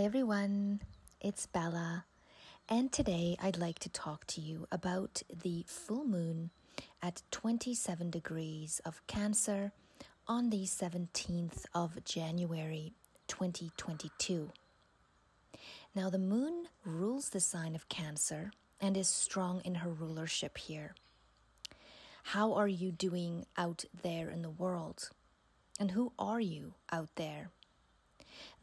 Hi everyone, it's Bella, and today I'd like to talk to you about the full moon at 27 degrees of Cancer on the 17th of January 2022. Now the moon rules the sign of Cancer and is strong in her rulership here. How are you doing out there in the world? And who are you out there?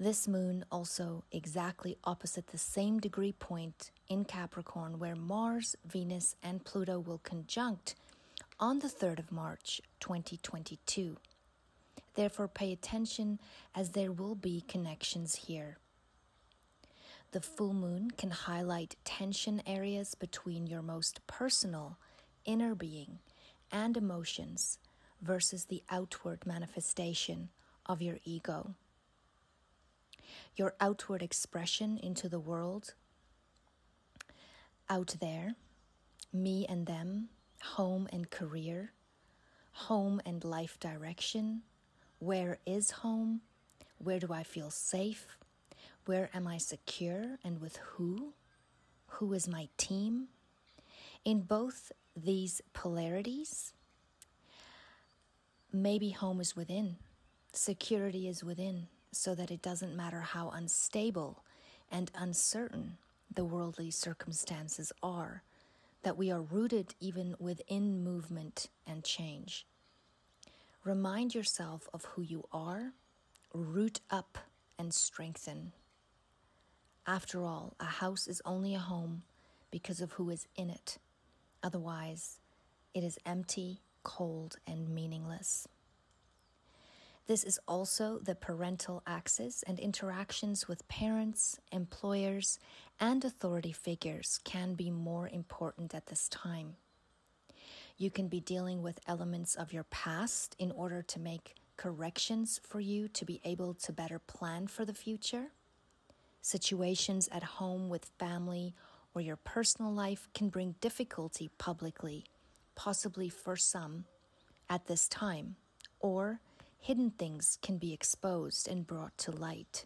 This moon also exactly opposite the same degree point in Capricorn where Mars, Venus, and Pluto will conjunct on the 3rd of March 2022. Therefore, pay attention as there will be connections here. The full moon can highlight tension areas between your most personal, inner being and emotions versus the outward manifestation of your ego. Your outward expression into the world, out there, me and them, home and career, home and life direction, where is home, where do I feel safe, where am I secure and with who is my team? In both these polarities, maybe home is within, security is within, so that it doesn't matter how unstable and uncertain the worldly circumstances are, that we are rooted even within movement and change. Remind yourself of who you are, root up and strengthen. After all, a house is only a home because of who is in it. Otherwise, it is empty, cold, and meaningless. This is also the parental axis, and interactions with parents, employers, and authority figures can be more important at this time. You can be dealing with elements of your past in order to make corrections for you to be able to better plan for the future. Situations at home with family or your personal life can bring difficulty publicly, possibly for some at this time, or hidden things can be exposed and brought to light.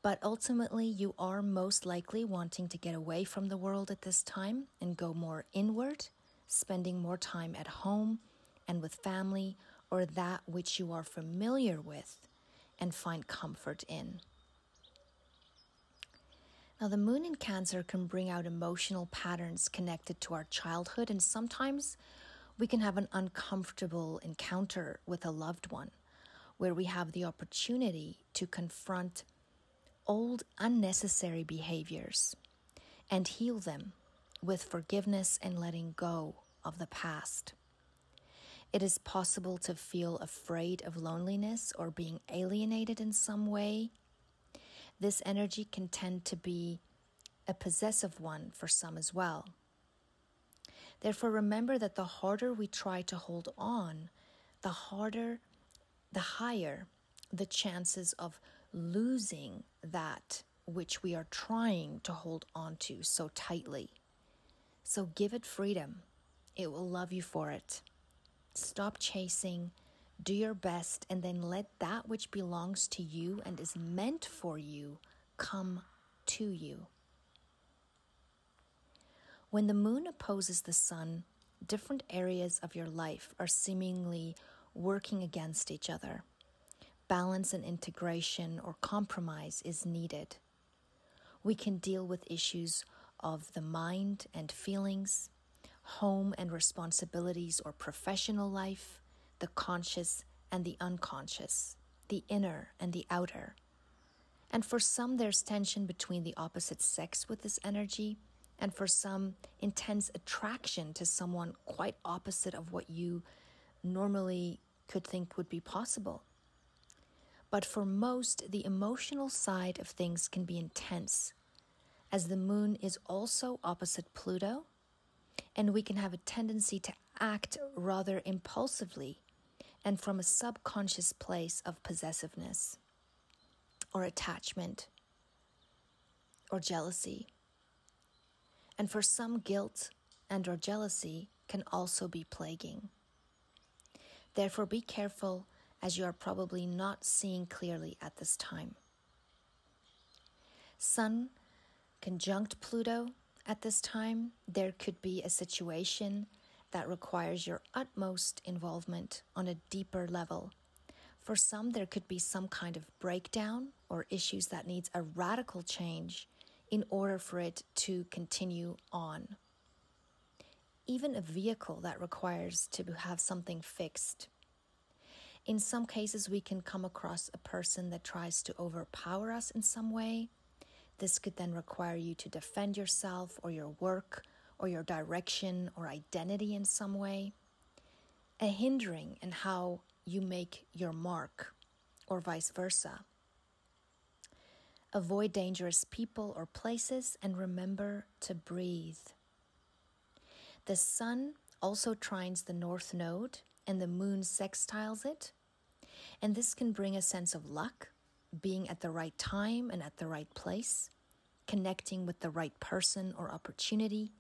But ultimately, you are most likely wanting to get away from the world at this time and go more inward, spending more time at home and with family or that which you are familiar with and find comfort in. Now, the moon in Cancer can bring out emotional patterns connected to our childhood, and sometimes we can have an uncomfortable encounter with a loved one where we have the opportunity to confront old unnecessary behaviors and heal them with forgiveness and letting go of the past. It is possible to feel afraid of loneliness or being alienated in some way. This energy can tend to be a possessive one for some as well. Therefore, remember that the harder we try to hold on, the higher the chances of losing that which we are trying to hold on to so tightly. So give it freedom. It will love you for it. Stop chasing, do your best, and then let that which belongs to you and is meant for you come to you. When the moon opposes the sun, different areas of your life are seemingly working against each other. Balance and integration or compromise is needed. We can deal with issues of the mind and feelings, home and responsibilities or professional life, the conscious and the unconscious, the inner and the outer. And for some, there's tension between the opposite sex with this energy, and for some, intense attraction to someone quite opposite of what you normally could think would be possible. But for most, the emotional side of things can be intense, as the moon is also opposite Pluto, and we can have a tendency to act rather impulsively and from a subconscious place of possessiveness or attachment or jealousy. And for some, guilt and or jealousy can also be plaguing. Therefore, be careful as you are probably not seeing clearly at this time. Sun conjunct Pluto at this time, there could be a situation that requires your utmost involvement on a deeper level. For some, there could be some kind of breakdown or issues that needs a radical change in order for it to continue on. Even a vehicle that requires to have something fixed. In some cases, we can come across a person that tries to overpower us in some way. This could then require you to defend yourself or your work or your direction or identity in some way. A hindering in how you make your mark, or vice versa. Avoid dangerous people or places and remember to breathe. The sun also trines the North Node and the moon sextiles it. And this can bring a sense of luck, being at the right time and at the right place, connecting with the right person or opportunity,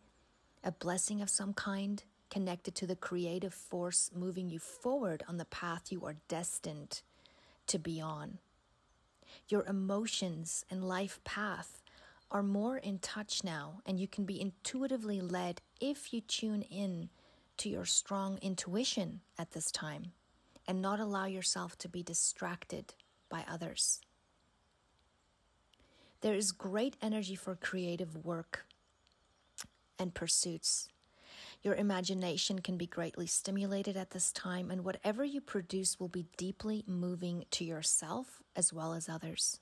a blessing of some kind, connected to the creative force moving you forward on the path you are destined to be on. Your emotions and life path are more in touch now, and you can be intuitively led if you tune in to your strong intuition at this time and not allow yourself to be distracted by others. There is great energy for creative work and pursuits. Your imagination can be greatly stimulated at this time, and whatever you produce will be deeply moving to yourself as well as others.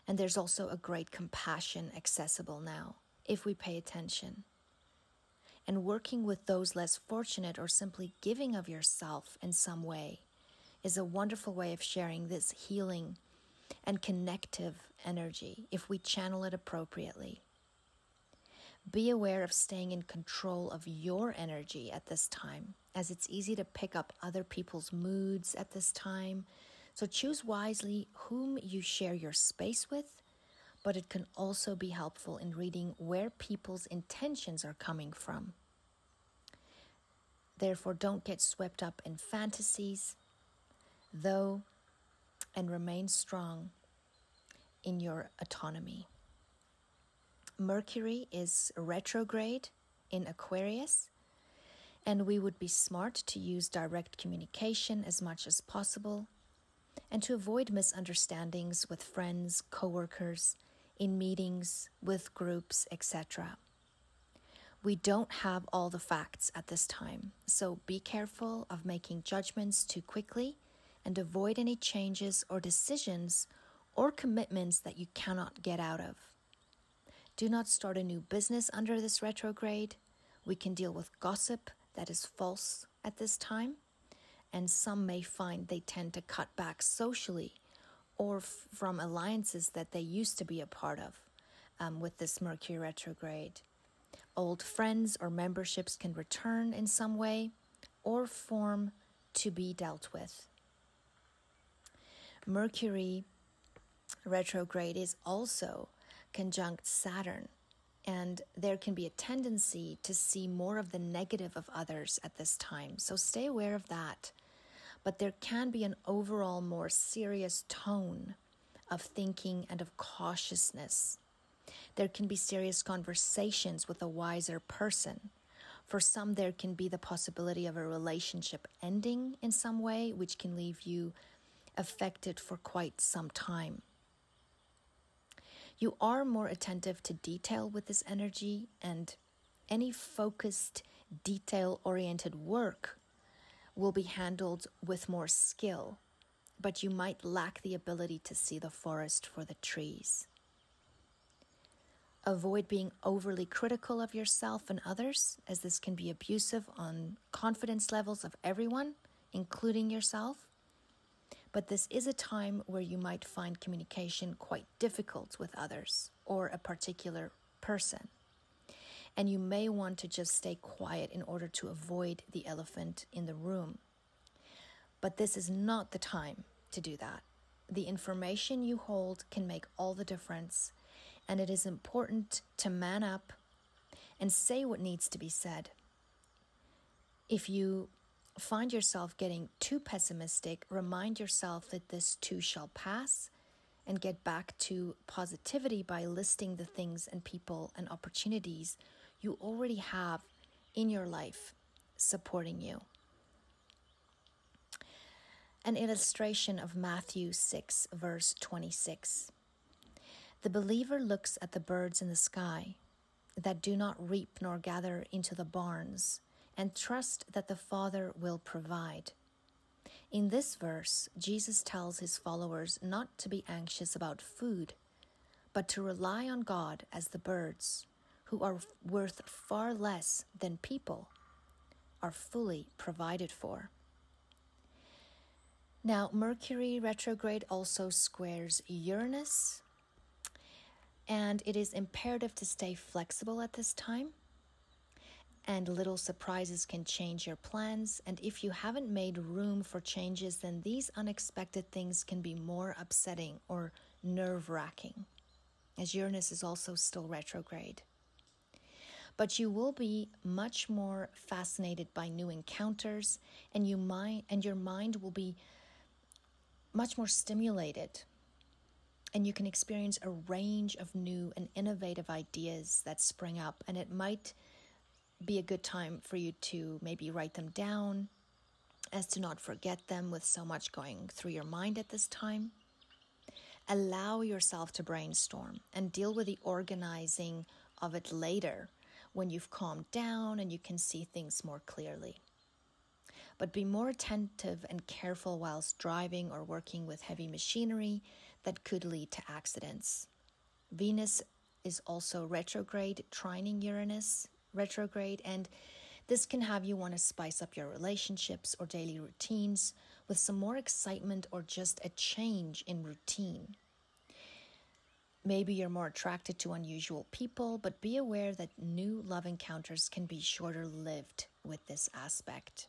And there's also a great compassion accessible now, if we pay attention. And working with those less fortunate or simply giving of yourself in some way is a wonderful way of sharing this healing and connective energy if we channel it appropriately. Be aware of staying in control of your energy at this time, as it's easy to pick up other people's moods at this time. So choose wisely whom you share your space with, but it can also be helpful in reading where people's intentions are coming from. Therefore, don't get swept up in fantasies, though, and remain strong in your autonomy. Mercury is retrograde in Aquarius, and we would be smart to use direct communication as much as possible and to avoid misunderstandings with friends, coworkers, in meetings, with groups, etc. We don't have all the facts at this time, so be careful of making judgments too quickly and avoid any changes or decisions or commitments that you cannot get out of. Do not start a new business under this retrograde. We can deal with gossip that is false at this time, and some may find they tend to cut back socially or from alliances that they used to be a part of with this Mercury retrograde. Old friends or memberships can return in some way or form to be dealt with. Mercury retrograde is also conjunct Saturn, and there can be a tendency to see more of the negative of others at this time, so stay aware of that. But there can be an overall more serious tone of thinking and of cautiousness. There can be serious conversations with a wiser person. For some, there can be the possibility of a relationship ending in some way, which can leave you affected for quite some time. You are more attentive to detail with this energy, and any focused, detail-oriented work will be handled with more skill, but you might lack the ability to see the forest for the trees. Avoid being overly critical of yourself and others, as this can be abusive on confidence levels of everyone, including yourself. But this is a time where you might find communication quite difficult with others or a particular person. And you may want to just stay quiet in order to avoid the elephant in the room. But this is not the time to do that. The information you hold can make all the difference, and it is important to man up and say what needs to be said. If you find yourself getting too pessimistic, remind yourself that this too shall pass and get back to positivity by listing the things and people and opportunities you already have in your life supporting you. An illustration of Matthew 6, verse 26. The believer looks at the birds in the sky that do not reap nor gather into the barns, and trust that the Father will provide. In this verse, Jesus tells his followers not to be anxious about food, but to rely on God as the birds, who are worth far less than people, are fully provided for. Now, Mercury retrograde also squares Uranus, and it is imperative to stay flexible at this time. And little surprises can change your plans. And if you haven't made room for changes, then these unexpected things can be more upsetting or nerve-wracking, as Uranus is also still retrograde. But you will be much more fascinated by new encounters, and your mind will be much more stimulated. And you can experience a range of new and innovative ideas that spring up, and it might be a good time for you to maybe write them down as to not forget them with so much going through your mind at this time. Allow yourself to brainstorm and deal with the organizing of it later when you've calmed down and you can see things more clearly. But be more attentive and careful whilst driving or working with heavy machinery that could lead to accidents. Venus is also retrograde, trining Uranus retrograde, and this can have you want to spice up your relationships or daily routines with some more excitement or just a change in routine. Maybe you're more attracted to unusual people, but be aware that new love encounters can be shorter lived with this aspect.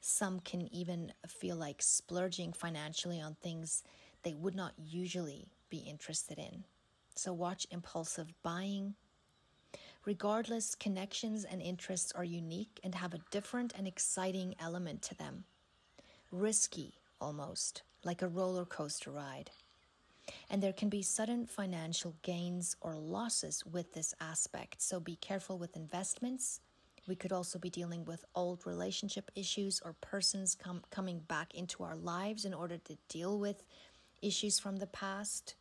Some can even feel like splurging financially on things they would not usually be interested in. So watch impulsive buying. Regardless, connections and interests are unique and have a different and exciting element to them. Risky, almost, like a roller coaster ride. And there can be sudden financial gains or losses with this aspect, so be careful with investments. We could also be dealing with old relationship issues or persons coming back into our lives in order to deal with issues from the past.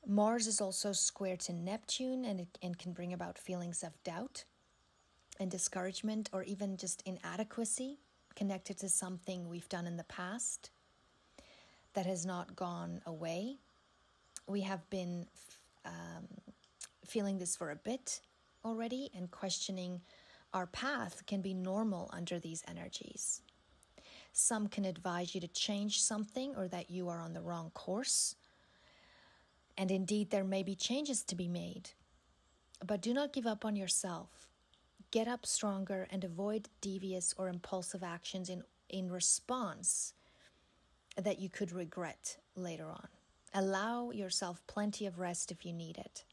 Mars is also square to Neptune, and can bring about feelings of doubt and discouragement, or even just inadequacy connected to something we've done in the past that has not gone away. We have been feeling this for a bit already, and questioning our path can be normal under these energies. Some can advise you to change something or that you are on the wrong course. And indeed, there may be changes to be made. But do not give up on yourself. Get up stronger and avoid devious or impulsive actions in response that you could regret later on. Allow yourself plenty of rest if you need it.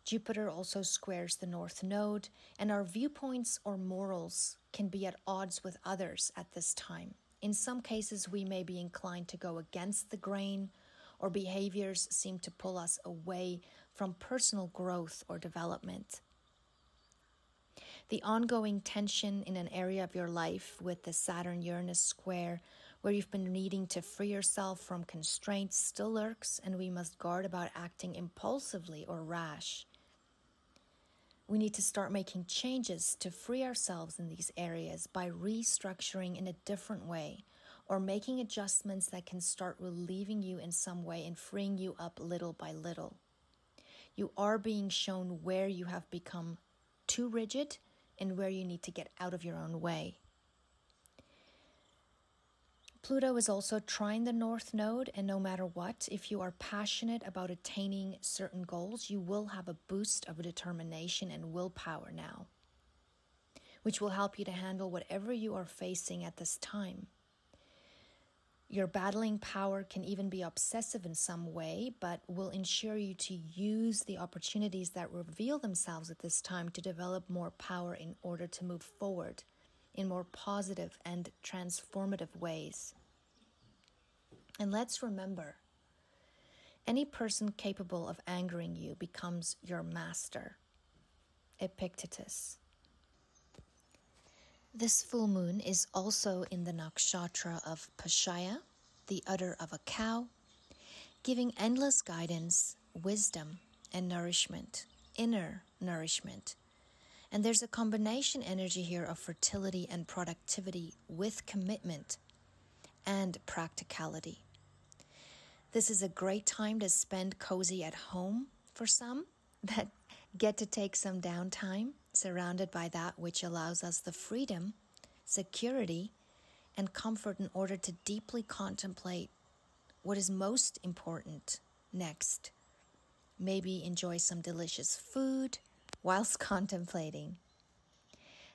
Jupiter also squares the North Node, and our viewpoints or morals can be at odds with others at this time. In some cases, we may be inclined to go against the grain, or behaviors seem to pull us away from personal growth or development. The ongoing tension in an area of your life with the Saturn-Uranus square, where you've been needing to free yourself from constraints, still lurks, and we must guard about acting impulsively or rash. We need to start making changes to free ourselves in these areas by restructuring in a different way, or making adjustments that can start relieving you in some way and freeing you up little by little. You are being shown where you have become too rigid and where you need to get out of your own way. Pluto is also trine the North Node, and no matter what, if you are passionate about attaining certain goals, you will have a boost of determination and willpower now, which will help you to handle whatever you are facing at this time. Your battling power can even be obsessive in some way, but will ensure you to use the opportunities that reveal themselves at this time to develop more power in order to move forward in more positive and transformative ways. And let's remember, any person capable of angering you becomes your master. Epictetus. This full moon is also in the nakshatra of Pashaya, the udder of a cow, giving endless guidance, wisdom, and nourishment, inner nourishment. And there's a combination energy here of fertility and productivity with commitment and practicality. This is a great time to spend cozy at home for some that get to take some downtime, surrounded by that which allows us the freedom, security, and comfort in order to deeply contemplate what is most important next. Maybe enjoy some delicious food whilst contemplating.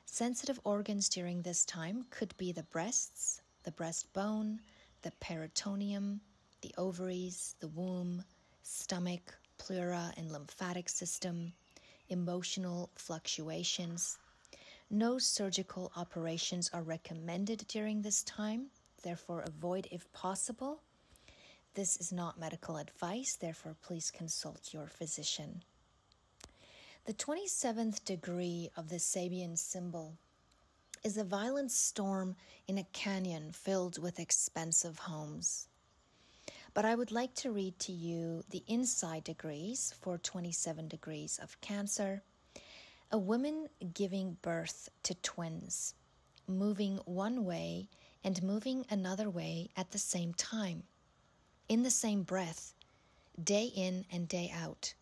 Sensitive organs during this time could be the breasts, the breastbone, the peritoneum, the ovaries, the womb, stomach, pleura and lymphatic system, emotional fluctuations. No surgical operations are recommended during this time, therefore avoid if possible. This is not medical advice, therefore please consult your physician. The 27th degree of the Sabian symbol is a violent storm in a canyon filled with expensive homes. But I would like to read to you the inside degrees for 27 degrees of Cancer. A woman giving birth to twins, moving one way and moving another way at the same time, in the same breath, day in and day out,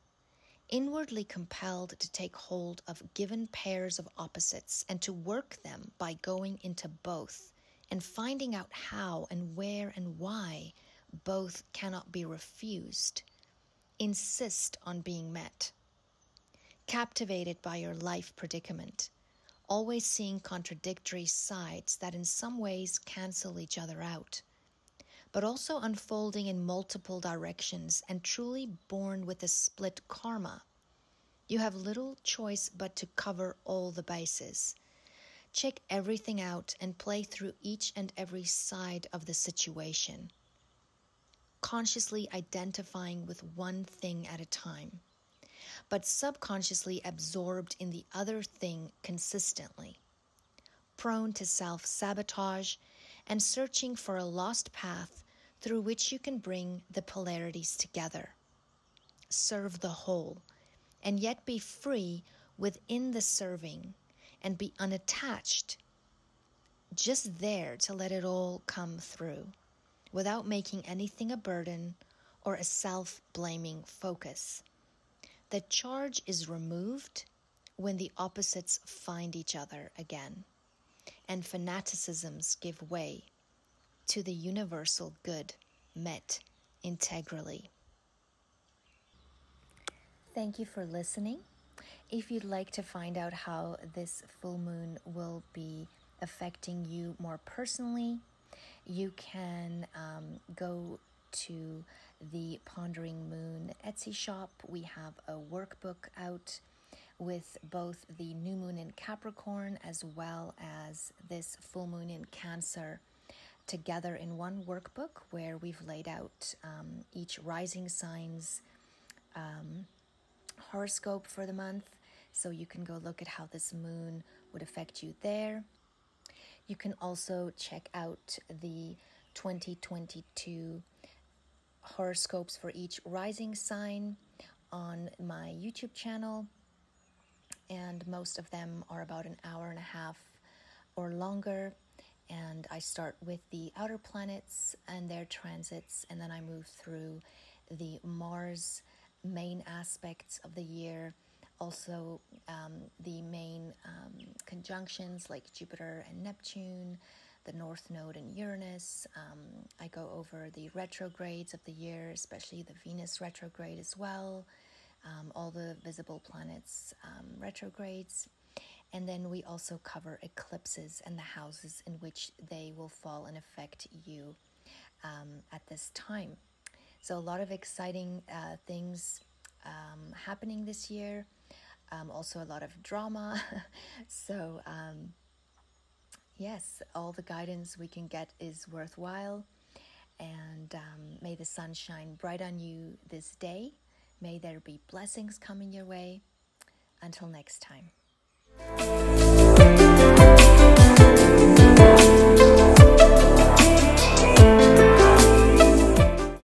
inwardly compelled to take hold of given pairs of opposites and to work them by going into both and finding out how and where and why both cannot be refused. Insist on being met. Captivated by your life predicament, always seeing contradictory sides that in some ways cancel each other out, but also unfolding in multiple directions and truly born with a split karma. You have little choice but to cover all the bases. Check everything out and play through each and every side of the situation, consciously identifying with one thing at a time, but subconsciously absorbed in the other thing consistently, prone to self-sabotage and searching for a lost path through which you can bring the polarities together, serve the whole, and yet be free within the serving and be unattached, just there to let it all come through, without making anything a burden or a self-blaming focus. The charge is removed when the opposites find each other again, and fanaticisms give way to the universal good met integrally. Thank you for listening. If you'd like to find out how this full moon will be affecting you more personally, you can go to the Pondering Moon Etsy shop. We have a workbook out with both the new moon in Capricorn as well as this full moon in Cancer together in one workbook, where we've laid out each rising sign's horoscope for the month, so you can go look at how this moon would affect you there. You can also check out the 2022 horoscopes for each rising sign on my YouTube channel, and most of them are about an hour and a half or longer. And I start with the outer planets and their transits, and then I move through the Mars main aspects of the year, also the main conjunctions like Jupiter and Neptune, the North Node and Uranus. I go over the retrogrades of the year, especially the Venus retrograde as well, all the visible planets retrogrades. And then we also cover eclipses and the houses in which they will fall and affect you at this time. So a lot of exciting things happening this year. Also a lot of drama. So yes, all the guidance we can get is worthwhile. And may the sun shine bright on you this day. May there be blessings coming your way. Until next time.